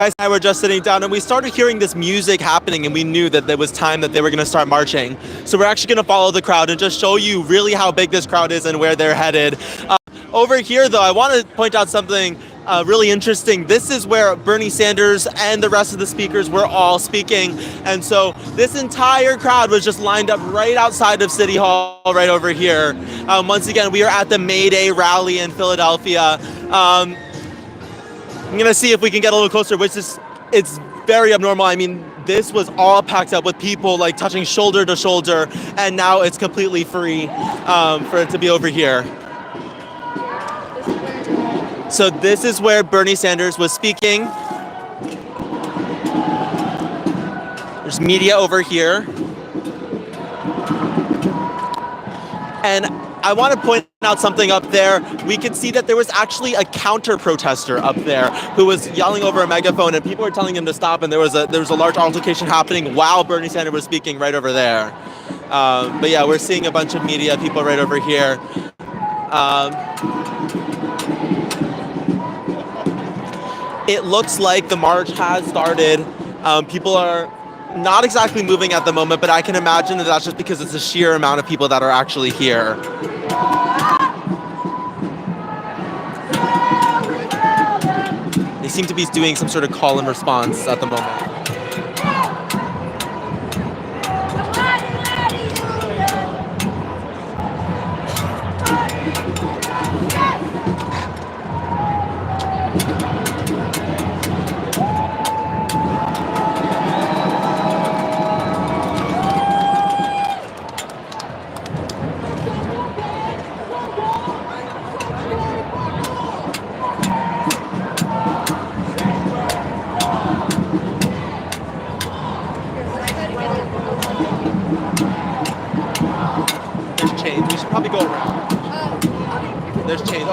Guys and I were just sitting down and we started hearing this music happening and we knew that it was time that they were going to start marching. So we're actually going to follow the crowd and just show you really how big this crowd is and where they're headed. Over here, though, I want to point out something really interesting. This is where Bernie Sanders and the rest of the speakers were all speaking. And so this entire crowd was just lined up right outside of City Hall, right over here. Once again, we are at the May Day rally in Philadelphia. I'm going to see if we can get a little closer, it's very abnormal. I mean, this was all packed up with people like touching shoulder to shoulder, and now it's completely free for it to be over here. So this is where Bernie Sanders was speaking. There's media over here. And I want to point out something up there. We could see that there was actually a counter protester up there who was yelling over a megaphone, and people were telling him to stop. And there was a large altercation happening while Bernie Sanders was speaking right over there. But yeah, we're seeing a bunch of media people right over here. It looks like the march has started. People are not exactly moving at the moment, but I can imagine that that's just because it's the sheer amount of people that are actually here. They seem to be doing some sort of call and response at the moment.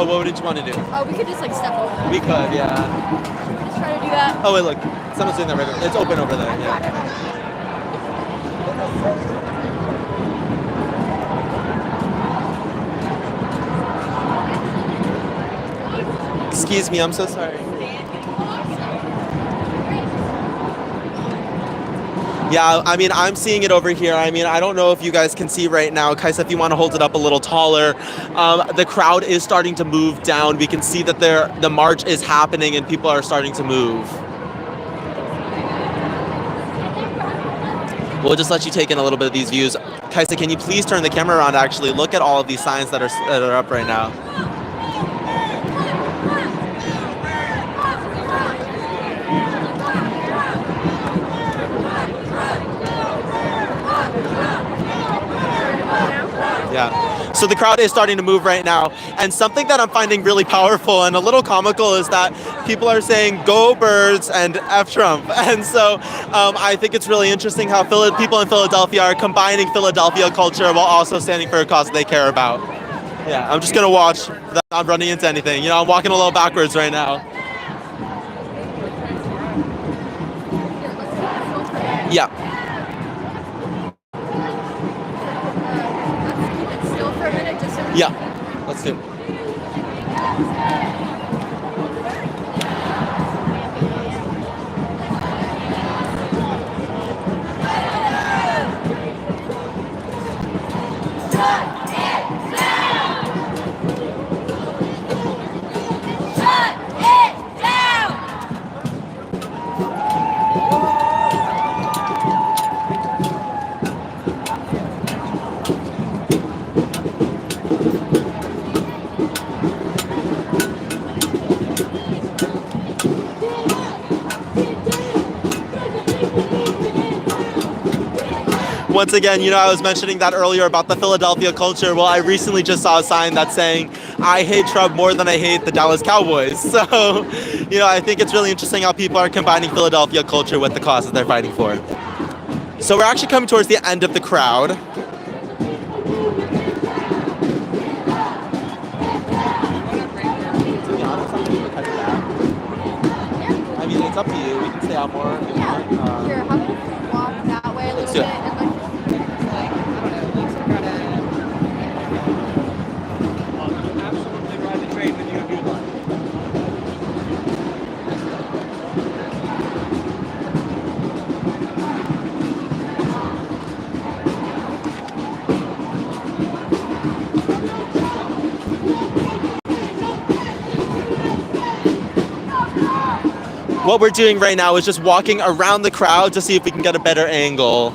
Oh, what did you want to do? Oh, we could just like step over. We could, yeah. Just try to do that. Oh, wait, look. Someone's doing that right there. It's open over there, yeah. Excuse me, I'm so sorry. Yeah, I mean, I'm seeing it over here. I mean, I don't know if you guys can see right now. Kaisa, if you want to hold it up a little taller. The crowd is starting to move down. We can see that the march is happening and people are starting to move. We'll just let you take in a little bit of these views. Kaisa, can you please turn the camera around to actually look at all of these signs that are up right now? Yeah. So the crowd is starting to move right now. And something that I'm finding really powerful and a little comical is that people are saying, "Go Birds" and "F Trump." And so I think it's really interesting how people in Philadelphia are combining Philadelphia culture while also standing for a cause that they care about. Yeah, I'm just going to watch that I'm not running into anything. You know, I'm walking a little backwards right now. Yeah. Yeah, let's do it. Once again, you know, I was mentioning that earlier about the Philadelphia culture. Well, I recently just saw a sign that's saying, "I hate Trump more than I hate the Dallas Cowboys." So, you know, I think it's really interesting how people are combining Philadelphia culture with the cause that they're fighting for. So we're actually coming towards the end of the crowd. I mean, it's up to you. We can stay out more. Yeah. Here, how about if we walk that way a little bit? And like, what we're doing right now is just walking around the crowd to see if we can get a better angle.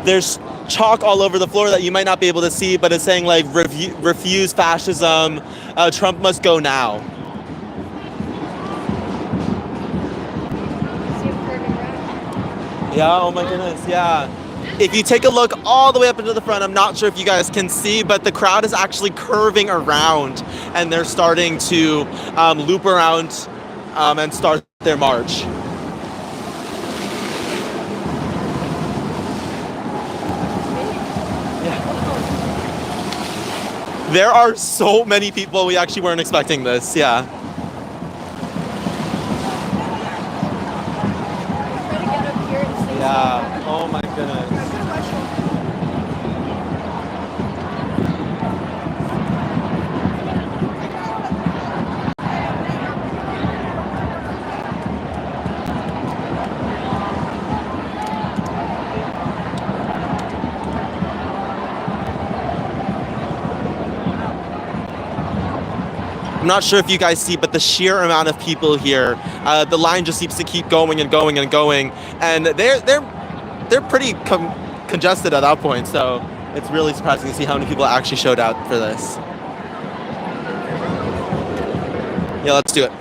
There's chalk all over the floor that you might not be able to see, but it's saying like refuse fascism, Trump must go now. Yeah, oh my goodness, yeah. If you take a look all the way up into the front, I'm not sure if you guys can see, but the crowd is actually curving around and they're starting to loop around and start their march. There are so many people, we actually weren't expecting this, yeah. Yeah, oh my goodness. I'm not sure if you guys see, but the sheer amount of people here, the line just seems to keep going and going and going, and they're pretty congested at that point. So it's really surprising to see how many people actually showed out for this. Yeah, let's do it.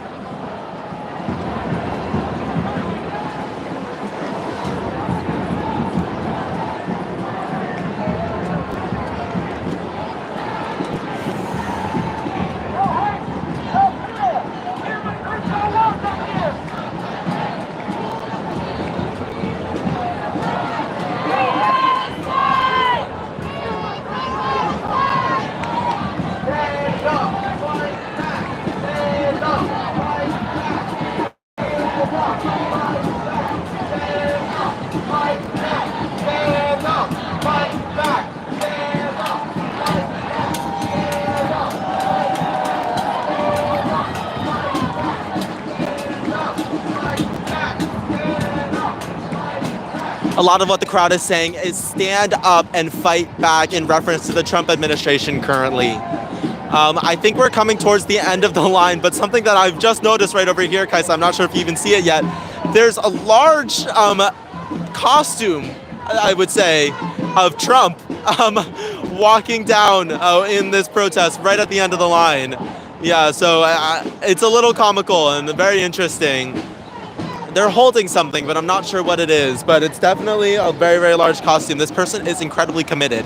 A lot of what the crowd is saying is stand up and fight back in reference to the Trump administration currently. I think we're coming towards the end of the line, but something that I've just noticed right over here, Kaisa, I'm not sure if you even see it yet, there's a large costume, I would say, of Trump walking down in this protest right at the end of the line. Yeah, so it's a little comical and very interesting. They're holding something, but I'm not sure what it is, but it's definitely a very, very large costume. This person is incredibly committed.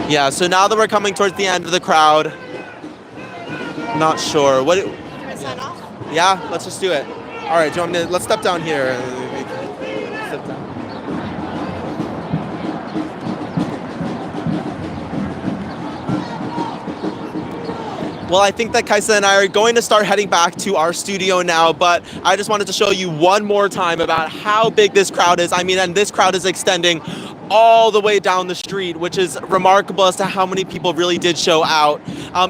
Yeah, so now that we're coming towards the end of the crowd, not sure. What? Can I sign off? Yeah, let's just do it. All right, do you want me to, let's step down here. Step down. Well, I think that Kaisa and I are going to start heading back to our studio now, but I just wanted to show you one more time about how big this crowd is. I mean, and this crowd is extending all the way down the street, which is remarkable as to how many people really did show out.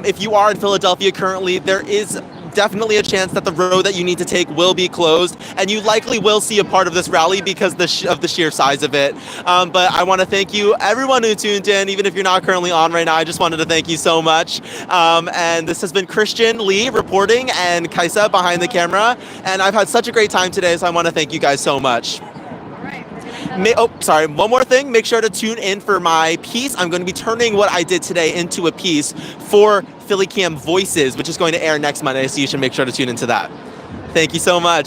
If you are in Philadelphia currently, there is definitely a chance that the road that you need to take will be closed, and you likely will see a part of this rally because of the sheer size of it. But I want to thank you, everyone who tuned in, even if you're not currently on right now. I just wanted to thank you so much. And this has been Christian Lee reporting and Kaisa behind the camera. And I've had such a great time today, so I want to thank you guys so much. Sorry, one more thing. Make sure to tune in for my piece. I'm going to be turning what I did today into a piece for PhillyCAM Voices, which is going to air next Monday, so you should make sure to tune into that. Thank you so much.